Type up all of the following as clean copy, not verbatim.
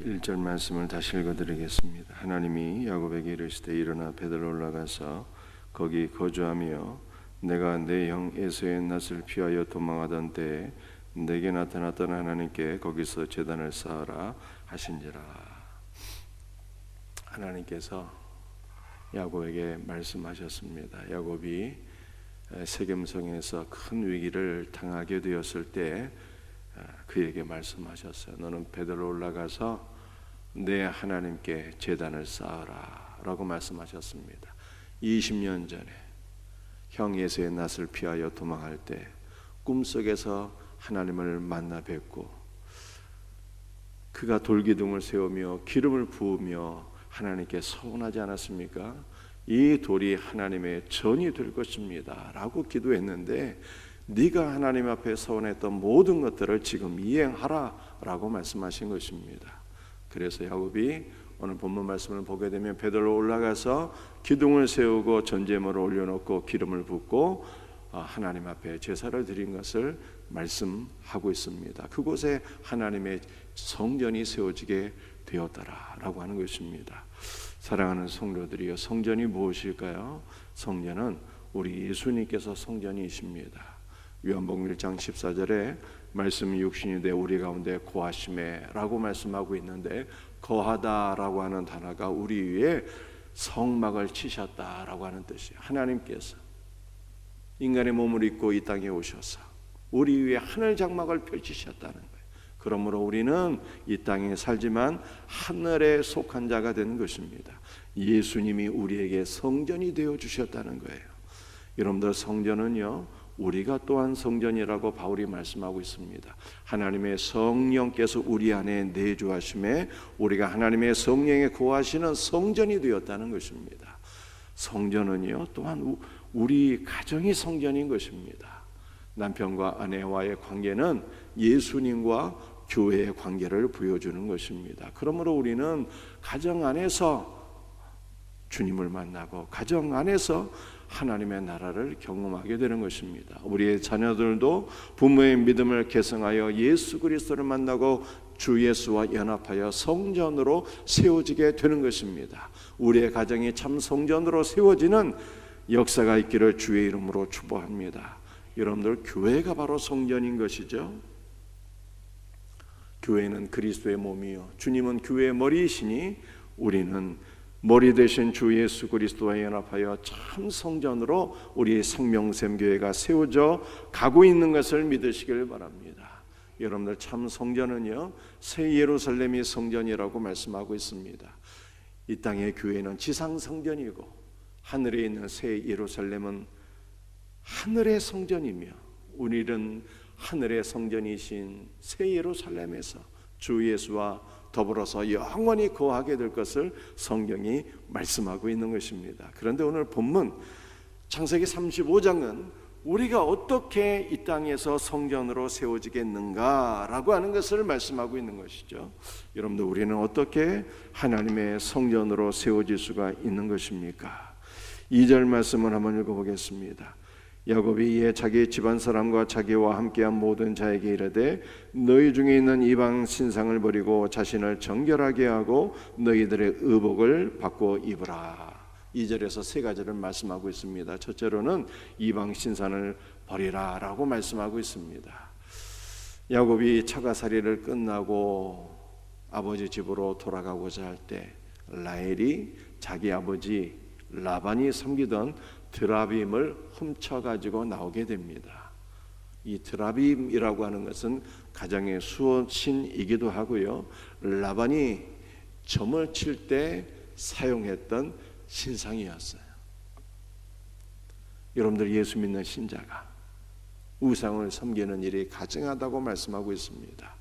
1절 말씀을 다시 읽어드리겠습니다. 하나님이 야곱에게 이르시되 일어나 베들로 올라가서 거기 거주하며 내가 내 형 에서의 낯을 피하여 도망하던 때에 내게 나타났던 하나님께 거기서 제단을 쌓으라 하신지라. 하나님께서 야곱에게 말씀하셨습니다. 야곱이 세겜성에서 큰 위기를 당하게 되었을 때 그에게 말씀하셨어요. 너는 베들로 올라가서 내 하나님께 제단을 쌓아라 라고 말씀하셨습니다. 20년 전에 형 에서의 낯을 피하여 도망할 때 꿈속에서 하나님을 만나 뵙고 그가 돌기둥을 세우며 기름을 부으며 하나님께 서원하지 않았습니까? 이 돌이 하나님의 전이 될 것입니다 라고 기도했는데 네가 하나님 앞에 서원했던 모든 것들을 지금 이행하라 라고 말씀하신 것입니다. 그래서 야곱이 오늘 본문 말씀을 보게 되면 베들로 올라가서 기둥을 세우고 전제물을 올려놓고 기름을 붓고 하나님 앞에 제사를 드린 것을 말씀하고 있습니다. 그곳에 하나님의 성전이 세워지게 되었더라 라고 하는 것입니다. 사랑하는 성도들이여, 성전이 무엇일까요? 성전은 우리 예수님께서 성전이십니다. 요한복음 1장 14절에 말씀이 육신이 돼 우리 가운데 거하심에 라고 말씀하고 있는데, 거하다라고 하는 단어가 우리 위에 성막을 치셨다라고 하는 뜻이에요. 하나님께서 인간의 몸을 입고 이 땅에 오셔서 우리 위에 하늘 장막을 펼치셨다는 거예요. 그러므로 우리는 이 땅에 살지만 하늘에 속한 자가 되는 것입니다. 예수님이 우리에게 성전이 되어 주셨다는 거예요. 여러분들, 성전은요 우리가 또한 성전이라고 바울이 말씀하고 있습니다. 하나님의 성령께서 우리 안에 내주하심에 우리가 하나님의 성령에 거하시는 성전이 되었다는 것입니다. 성전은요 또한 우리 가정이 성전인 것입니다. 남편과 아내와의 관계는 예수님과 교회의 관계를 보여주는 것입니다. 그러므로 우리는 가정 안에서 주님을 만나고 가정 안에서 하나님의 나라를 경험하게 되는 것입니다. 우리의 자녀들도 부모의 믿음을 계승하여 예수 그리스도를 만나고 주 예수와 연합하여 성전으로 세워지게 되는 것입니다. 우리의 가정이 참 성전으로 세워지는 역사가 있기를 주의 이름으로 축복합니다. 여러분들, 교회가 바로 성전인 것이죠. 교회는 그리스도의 몸이요 주님은 교회의 머리이시니 우리는 머리 되신 주 예수 그리스도와 연합하여 참 성전으로 우리의 생명샘교회가 세워져 가고 있는 것을 믿으시길 바랍니다. 여러분들, 참 성전은요 새 예루살렘이 성전이라고 말씀하고 있습니다. 이 땅의 교회는 지상 성전이고 하늘에 있는 새 예루살렘은 하늘의 성전이며 우리는 하늘의 성전이신 새 예루살렘에서 주 예수와 더불어서 영원히 거하게 될 것을 성경이 말씀하고 있는 것입니다. 그런데 오늘 본문 창세기 35장은 우리가 어떻게 이 땅에서 성전으로 세워지겠는가라고 하는 것을 말씀하고 있는 것이죠. 여러분들, 우리는 어떻게 하나님의 성전으로 세워질 수가 있는 것입니까? 2절 말씀을 한번 읽어보겠습니다. 야곱이 이에 자기 집안 사람과 자기와 함께한 모든 자에게 이르되 너희 중에 있는 이방 신상을 버리고 자신을 정결하게 하고 너희들의 의복을 바꿔 입으라. 2절에서 세 가지를 말씀하고 있습니다. 첫째로는 이방 신상을 버리라 라고 말씀하고 있습니다. 야곱이 처가살이를 끝나고 아버지 집으로 돌아가고자 할 때 라헬이 자기 아버지 라반이 섬기던 드라빔을 훔쳐가지고 나오게 됩니다. 이 드라빔이라고 하는 것은 가정의 수호신이기도 하고요, 라반이 점을 칠 때 사용했던 신상이었어요. 여러분들, 예수 믿는 신자가 우상을 섬기는 일이 가증하다고 말씀하고 있습니다.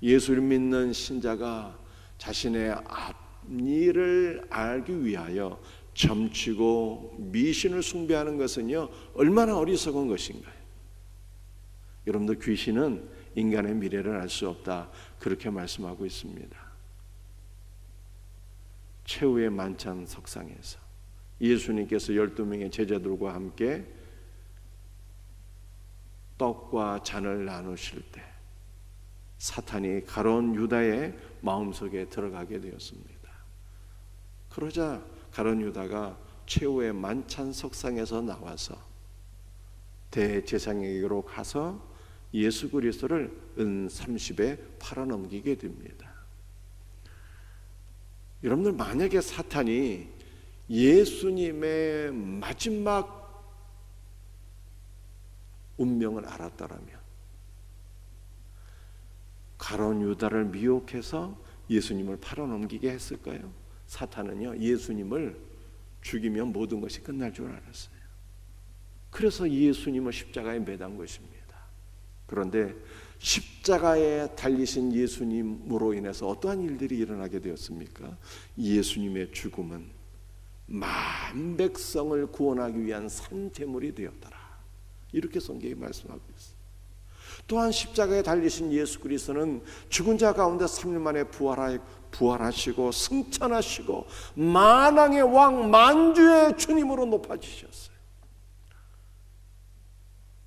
예수를 믿는 신자가 자신의 앞일을 알기 위하여 점치고 미신을 숭배하는 것은요 얼마나 어리석은 것인가요? 여러분들, 귀신은 인간의 미래를 알 수 없다 그렇게 말씀하고 있습니다. 최후의 만찬 석상에서 예수님께서 12명의 제자들과 함께 떡과 잔을 나누실 때 사탄이 가룟 유다의 마음속에 들어가게 되었습니다. 그러자 가룟 유다가 최후의 만찬 석상에서 나와서 대제사장에게로 가서 예수 그리스도를 은 30에 팔아넘기게 됩니다. 여러분들, 만약에 사탄이 예수님의 마지막 운명을 알았더라면 가룟 유다를 미혹해서 예수님을 팔아넘기게 했을까요? 사탄은요, 예수님을 죽이면 모든 것이 끝날 줄 알았어요. 그래서 예수님을 십자가에 매단 것입니다. 그런데 십자가에 달리신 예수님으로 인해서 어떠한 일들이 일어나게 되었습니까? 예수님의 죽음은 만백성을 구원하기 위한 산제물이 되었더라, 이렇게 성경이 말씀하고 있습니다. 또한 십자가에 달리신 예수 그리스도는 죽은 자 가운데 3일 만에 부활하시고 승천하시고 만왕의 왕 만주의 주님으로 높아지셨어요.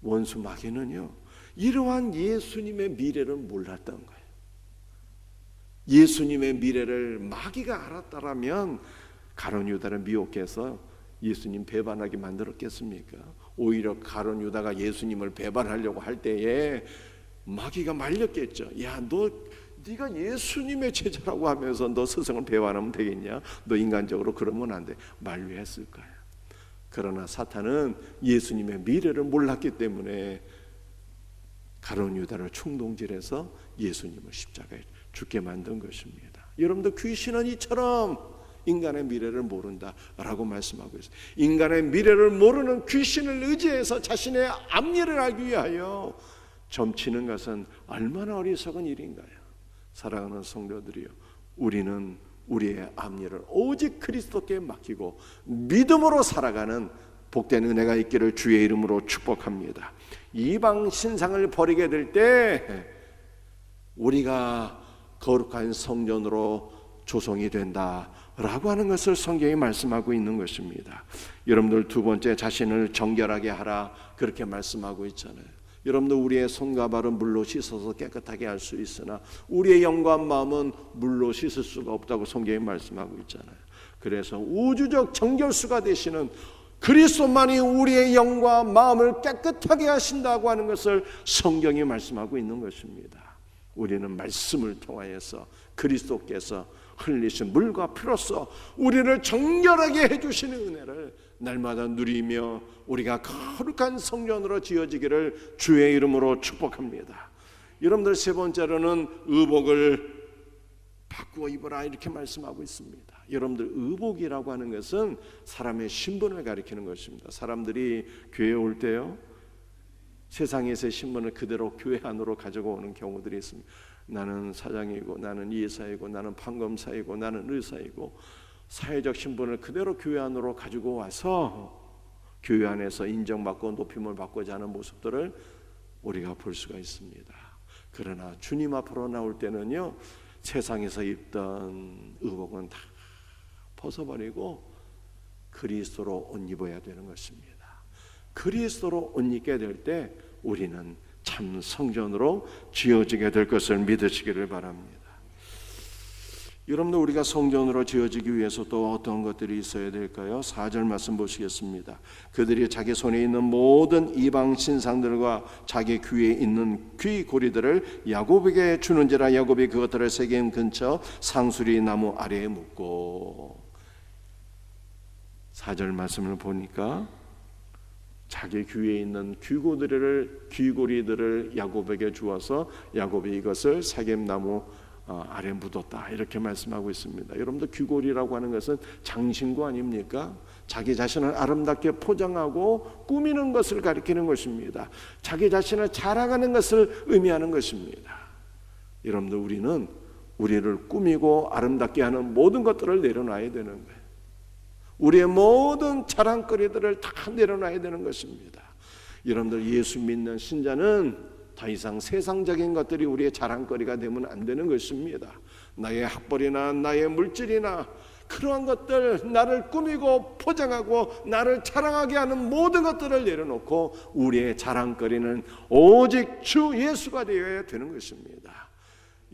원수 마귀는요, 이러한 예수님의 미래를 몰랐던 거예요. 예수님의 미래를 마귀가 알았다라면 가룟 유다를 미혹해서 예수님 배반하게 만들었겠습니까? 오히려 가룟 유다가 예수님을 배반하려고 할 때에 마귀가 말렸겠죠. 야, 네가 예수님의 제자라고 하면서 너 스승을 배반하면 되겠냐? 너 인간적으로 그러면 안 돼. 만류했을 거예요. 그러나 사탄은 예수님의 미래를 몰랐기 때문에 가룟 유다를 충동질해서 예수님을 십자가에 죽게 만든 것입니다. 여러분들, 귀신은 이처럼 인간의 미래를 모른다라고 말씀하고 있어요. 인간의 미래를 모르는 귀신을 의지해서 자신의 앞일을 알기 위하여 점치는 것은 얼마나 어리석은 일인가요? 사랑하는 성도들이요, 우리는 우리의 앞일을 오직 그리스도께 맡기고 믿음으로 살아가는 복된 은혜가 있기를 주의 이름으로 축복합니다. 이방 신상을 버리게 될 때 우리가 거룩한 성전으로 조성이 된다라고 하는 것을 성경이 말씀하고 있는 것입니다. 여러분들, 두 번째, 자신을 정결하게 하라, 그렇게 말씀하고 있잖아요. 여러분들, 우리의 손과 발은 물로 씻어서 깨끗하게 할 수 있으나 우리의 영과 마음은 물로 씻을 수가 없다고 성경이 말씀하고 있잖아요. 그래서 우주적 정결수가 되시는 그리스도만이 우리의 영과 마음을 깨끗하게 하신다고 하는 것을 성경이 말씀하고 있는 것입니다. 우리는 말씀을 통하여서 그리스도께서 흘리신 물과 피로써 우리를 정결하게 해주시는 은혜를 날마다 누리며 우리가 거룩한 성전으로 지어지기를 주의 이름으로 축복합니다. 여러분들, 세 번째로는 의복을 바꾸어 입어라, 이렇게 말씀하고 있습니다. 여러분들, 의복이라고 하는 것은 사람의 신분을 가리키는 것입니다. 사람들이 교회에 올 때요, 세상에서의 신분을 그대로 교회 안으로 가지고 오는 경우들이 있습니다. 나는 사장이고, 나는 이사이고, 나는 판검사이고, 나는 의사이고, 사회적 신분을 그대로 교회 안으로 가지고 와서 교회 안에서 인정받고 높임을 받고자 하는 모습들을 우리가 볼 수가 있습니다. 그러나 주님 앞으로 나올 때는요, 세상에서 입던 의복은 다 벗어버리고 그리스도로 옷 입어야 되는 것입니다. 그리스도로 옷 입게 될 때 우리는 참 성전으로 지어지게 될 것을 믿으시기를 바랍니다. 여러분들, 우리가 성전으로 지어지기 위해서 또 어떤 것들이 있어야 될까요? 4절 말씀 보시겠습니다. 그들이 자기 손에 있는 모든 이방 신상들과 자기 귀에 있는 귀고리들을 야곱에게 주는지라 야곱이 그것들을 세겜 근처 상수리 나무 아래에 묻고. 4절 말씀을 보니까 자기 귀에 있는 귀고리들을 야곱에게 주어서 야곱이 이것을 세겜나무 아래 묻었다, 이렇게 말씀하고 있습니다. 여러분들, 귀고리라고 하는 것은 장신구 아닙니까? 자기 자신을 아름답게 포장하고 꾸미는 것을 가리키는 것입니다. 자기 자신을 자랑하는 것을 의미하는 것입니다. 여러분들, 우리는 우리를 꾸미고 아름답게 하는 모든 것들을 내려놔야 되는 거예요. 우리의 모든 자랑거리들을 다 내려놔야 되는 것입니다. 여러분들, 예수 믿는 신자는 더 이상 세상적인 것들이 우리의 자랑거리가 되면 안 되는 것입니다. 나의 학벌이나 나의 물질이나 그러한 것들, 나를 꾸미고 포장하고 나를 자랑하게 하는 모든 것들을 내려놓고 우리의 자랑거리는 오직 주 예수가 되어야 되는 것입니다.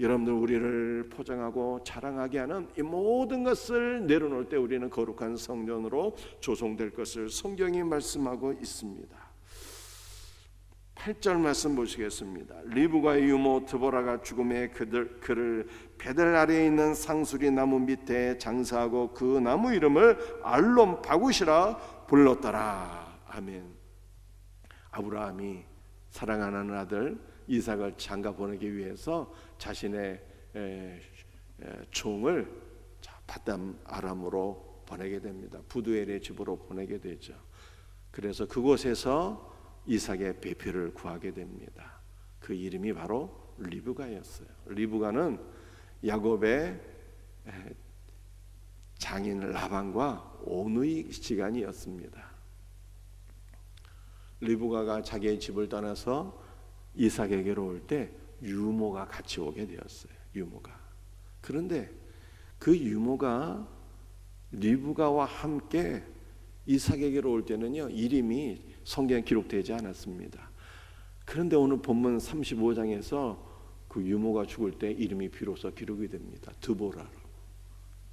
여러분들 우리를 포장하고 자랑하게 하는 이 모든 것을 내려놓을 때 우리는 거룩한 성전으로 조성될 것을 성경이 말씀하고 있습니다. 8절 말씀 보시겠습니다. 리브가의 유모 드보라가 죽음에 그를 베델 아래에 있는 상수리 나무 밑에 장사하고 그 나무 이름을 알론 바굿이라 불렀더라. 아멘. 아브라함이 사랑하는 아들 이삭을 장가 보내기 위해서 자신의 종을 바담 아람으로 보내게 됩니다. 부두엘의 집으로 보내게 되죠. 그래서 그곳에서 이삭의 배필을 구하게 됩니다. 그 이름이 바로 리브가였어요. 리브가는 야곱의 장인 라반과 온누이 지간이었습니다. 리브가가 자기의 집을 떠나서 이삭에게로 올 때 유모가 같이 오게 되었어요. 유모가. 그런데 그 유모가 리브가와 함께 이삭에게로 올 때는요, 이름이 성경에 기록되지 않았습니다. 그런데 오늘 본문 35장에서 그 유모가 죽을 때 이름이 비로소 기록이 됩니다. 드보라라고.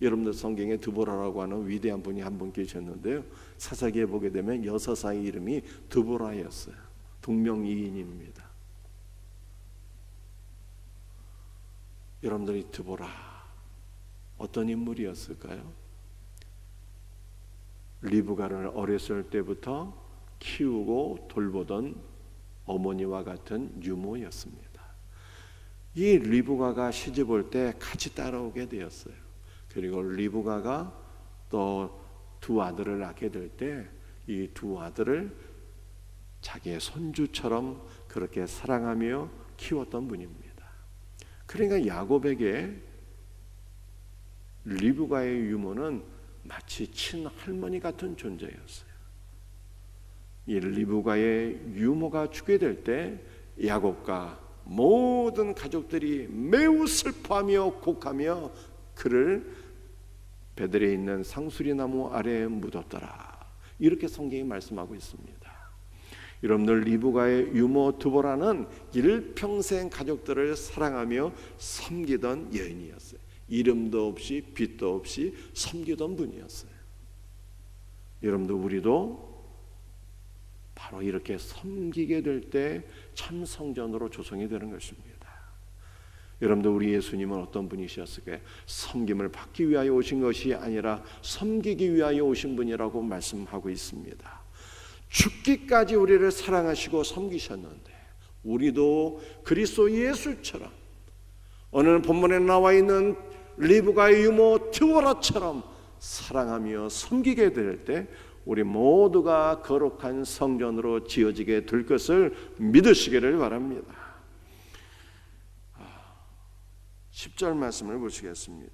여러분들 성경에 드보라라고 하는 위대한 분이 한 분 계셨는데요, 사사기에 보게 되면 여사사의 이름이 드보라였어요. 동명이인입니다. 여러분들이 드보라 어떤 인물이었을까요? 리브가를 어렸을 때부터 키우고 돌보던 어머니와 같은 유모였습니다. 이 리브가가 시집 올 때 같이 따라오게 되었어요. 그리고 리브가가 또 두 아들을 낳게 될 때 이 두 아들을 자기의 손주처럼 그렇게 사랑하며 키웠던 분입니다. 그러니까 야곱에게 리브가의 유모는 마치 친할머니 같은 존재였어요. 이 리브가의 유모가 죽게 될 때 야곱과 모든 가족들이 매우 슬퍼하며 곡하며 그를 베델에 있는 상수리 나무 아래에 묻었더라. 이렇게 성경이 말씀하고 있습니다. 여러분들 리브가의 유모 드보라는 일평생 가족들을 사랑하며 섬기던 여인이었어요. 이름도 없이 빛도 없이 섬기던 분이었어요. 여러분들 우리도 바로 이렇게 섬기게 될 때 참 성전으로 조성이 되는 것입니다. 여러분들 우리 예수님은 어떤 분이셨을까요? 섬김을 받기 위하여 오신 것이 아니라 섬기기 위하여 오신 분이라고 말씀하고 있습니다. 죽기까지 우리를 사랑하시고 섬기셨는데 우리도 그리스도 예수처럼 오늘 본문에 나와 있는 리브가의 유모 드보라처럼 사랑하며 섬기게 될 때 우리 모두가 거룩한 성전으로 지어지게 될 것을 믿으시기를 바랍니다. 10절 말씀을 보시겠습니다.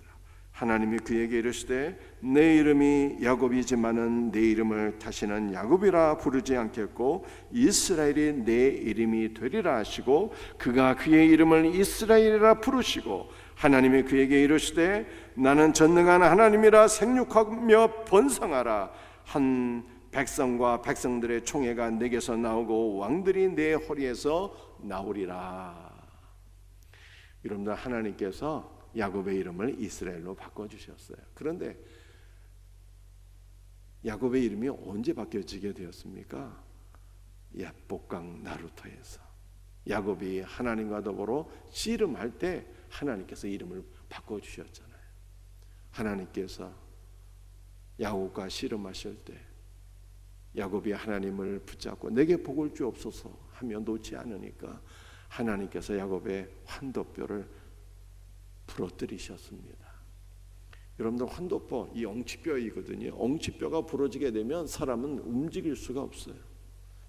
하나님이 그에게 이르시되 내 이름이 야곱이지만은 내 이름을 다시는 야곱이라 부르지 않겠고 이스라엘이 내 이름이 되리라 하시고 그가 그의 이름을 이스라엘이라 부르시고 하나님이 그에게 이르시되 나는 전능한 하나님이라 생육하며 번성하라. 한 백성과 백성들의 총회가 내게서 나오고 왕들이 내 허리에서 나오리라. 여러분들 하나님께서 야곱의 이름을 이스라엘로 바꿔주셨어요. 그런데 야곱의 이름이 언제 바뀌어지게 되었습니까? 야복강 나루터에서 야곱이 하나님과 더불어 씨름할 때 하나님께서 이름을 바꿔주셨잖아요. 하나님께서 야곱과 씨름하실 때 야곱이 하나님을 붙잡고 내게 복을 주옵소서 하며 놓지 않으니까 하나님께서 야곱의 환도뼈를 부러뜨리셨습니다. 여러분들 환도뼈 이 엉치뼈이거든요. 엉치뼈가 부러지게 되면 사람은 움직일 수가 없어요.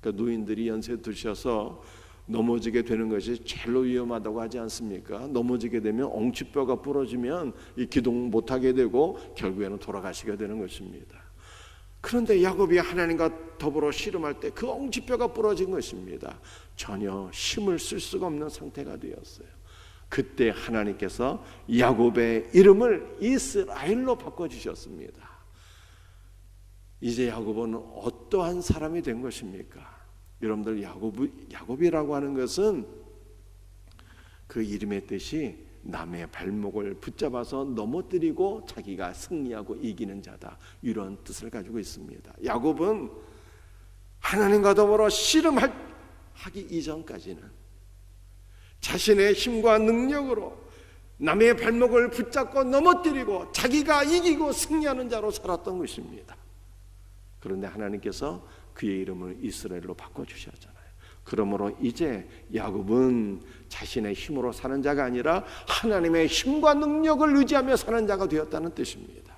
그러니까 노인들이 연세 드셔서 넘어지게 되는 것이 제일 위험하다고 하지 않습니까? 넘어지게 되면 엉치뼈가 부러지면 이 기동 못하게 되고 결국에는 돌아가시게 되는 것입니다. 그런데 야곱이 하나님과 더불어 씨름할 때 그 엉치뼈가 부러진 것입니다. 전혀 힘을 쓸 수가 없는 상태가 되었어요. 그때 하나님께서 야곱의 이름을 이스라엘로 바꿔주셨습니다. 이제 야곱은 어떠한 사람이 된 것입니까? 여러분들 야곱이라고 하는 것은 그 이름의 뜻이 남의 발목을 붙잡아서 넘어뜨리고 자기가 승리하고 이기는 자다, 이런 뜻을 가지고 있습니다. 야곱은 하나님과 더불어 씨름하기 이전까지는 자신의 힘과 능력으로 남의 발목을 붙잡고 넘어뜨리고 자기가 이기고 승리하는 자로 살았던 것입니다. 그런데 하나님께서 그의 이름을 이스라엘로 바꿔주셨잖아요. 그러므로 이제 야곱은 자신의 힘으로 사는 자가 아니라 하나님의 힘과 능력을 의지하며 사는 자가 되었다는 뜻입니다.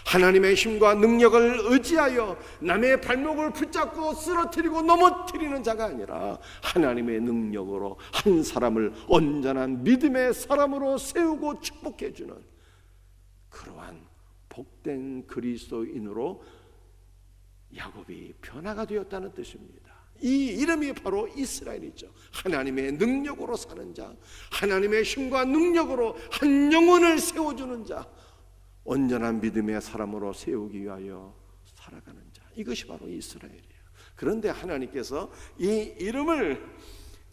하나님의 힘과 능력을 의지하여 남의 발목을 붙잡고 쓰러뜨리고 넘어뜨리는 자가 아니라 하나님의 능력으로 한 사람을 온전한 믿음의 사람으로 세우고 축복해 주는 그러한 복된 그리스도인으로 야곱이 변화가 되었다는 뜻입니다. 이 이름이 바로 이스라엘이죠. 하나님의 능력으로 사는 자, 하나님의 힘과 능력으로 한 영혼을 세워주는 자, 온전한 믿음의 사람으로 세우기 위하여 살아가는 자, 이것이 바로 이스라엘이에요. 그런데 하나님께서 이 이름을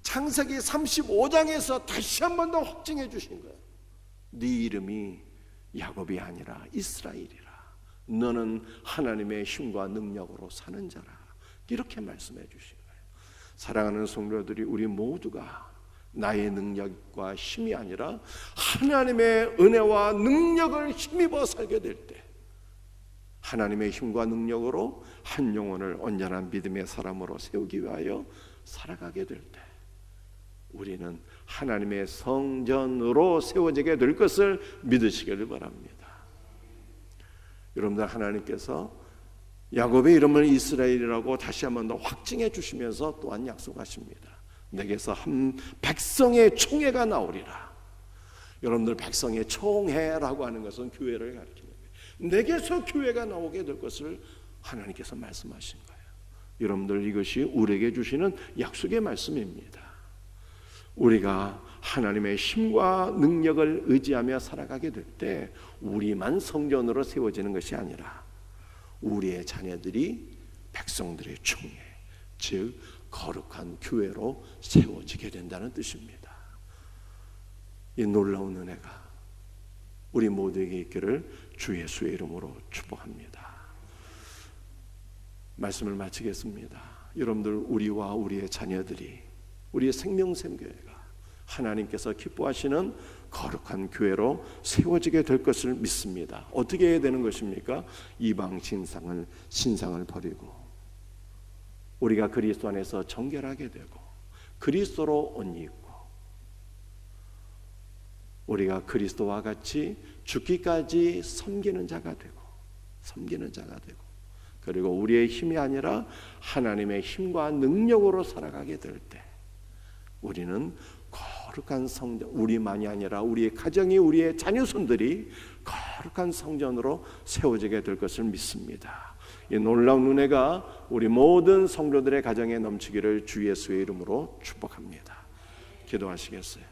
창세기 35장에서 다시 한 번 더 확증해 주신 거예요. 네 이름이 야곱이 아니라 이스라엘이라. 너는 하나님의 힘과 능력으로 사는 자라. 이렇게 말씀해 주신 거예요. 사랑하는 성도들이, 우리 모두가 나의 능력과 힘이 아니라 하나님의 은혜와 능력을 힘입어 살게 될 때, 하나님의 힘과 능력으로 한 영혼을 온전한 믿음의 사람으로 세우기 위하여 살아가게 될 때, 우리는 하나님의 성전으로 세워지게 될 것을 믿으시기를 바랍니다. 여러분들, 하나님께서 야곱의 이름을 이스라엘이라고 다시 한 번 더 확증해 주시면서 또한 약속하십니다. 내게서 한 백성의 총회가 나오리라. 여러분들, 백성의 총회라고 하는 것은 교회를 가리키는 거예요. 내게서 교회가 나오게 될 것을 하나님께서 말씀하신 거예요. 여러분들, 이것이 우리에게 주시는 약속의 말씀입니다. 우리가 하나님의 힘과 능력을 의지하며 살아가게 될 때 우리만 성전으로 세워지는 것이 아니라 우리의 자녀들이 백성들의 총회, 즉 거룩한 교회로 세워지게 된다는 뜻입니다. 이 놀라운 은혜가 우리 모두에게 있기를 주 예수의 이름으로 축복합니다. 말씀을 마치겠습니다. 여러분들, 우리와 우리의 자녀들이, 우리의 생명샘교회가 하나님께서 기뻐하시는 거룩한 교회로 세워지게 될 것을 믿습니다. 어떻게 해야 되는 것입니까? 이방 신상을 버리고 우리가 그리스도 안에서 정결하게 되고 그리스도로 옷 입고 우리가 그리스도와 같이 죽기까지 섬기는 자가 되고 그리고 우리의 힘이 아니라 하나님의 힘과 능력으로 살아가게 될 때 우리는 거룩한 성전, 우리만이 아니라 우리의 가정이, 우리의 자녀손들이 거룩한 성전으로 세워지게 될 것을 믿습니다. 이 놀라운 은혜가 우리 모든 성도들의 가정에 넘치기를 주 예수의 이름으로 축복합니다. 기도하시겠어요?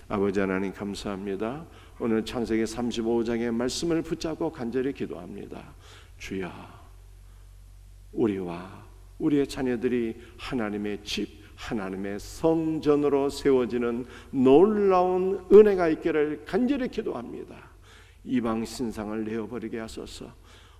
아버지 하나님, 감사합니다. 오늘 창세기 35장의 말씀을 붙잡고 간절히 기도합니다. 주여, 우리와 우리의 자녀들이 하나님의 집, 하나님의 성전으로 세워지는 놀라운 은혜가 있기를 간절히 기도합니다. 이방 신상을 내어버리게 하소서.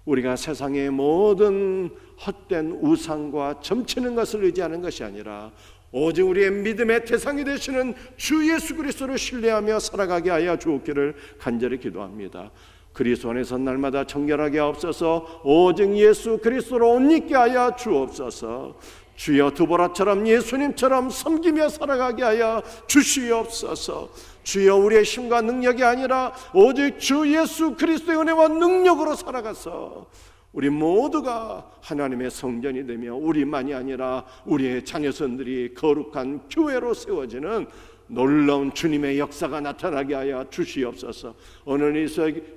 우리가 세상의 모든 헛된 우상과 점치는 것을 의지하는 것이 아니라 오직 우리의 믿음의 대상이 되시는 주 예수 그리스도를 신뢰하며 살아가게 하여 주옵기를 간절히 기도합니다. 그리스도 안에서 날마다 정결하게 하옵소서. 오직 예수 그리스도로 옷 입게 하여 주옵소서. 주여, 두보라처럼 예수님처럼 섬기며 살아가게 하여 주시옵소서. 주여, 우리의 힘과 능력이 아니라 오직 주 예수 그리스도의 은혜와 능력으로 살아가서 우리 모두가 하나님의 성전이 되며 우리만이 아니라 우리의 자녀손들이 거룩한 교회로 세워지는 놀라운 주님의 역사가 나타나게 하여 주시옵소서. 오늘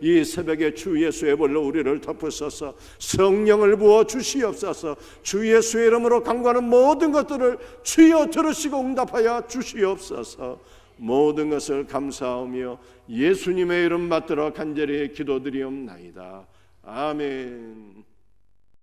이 새벽에 주 예수의 벌로 우리를 덮으소서. 성령을 부어 주시옵소서. 주 예수의 이름으로 간구하는 모든 것들을 주여 들으시고 응답하여 주시옵소서. 모든 것을 감사하며 예수님의 이름 받들어 간절히 기도드리옵나이다. 아멘.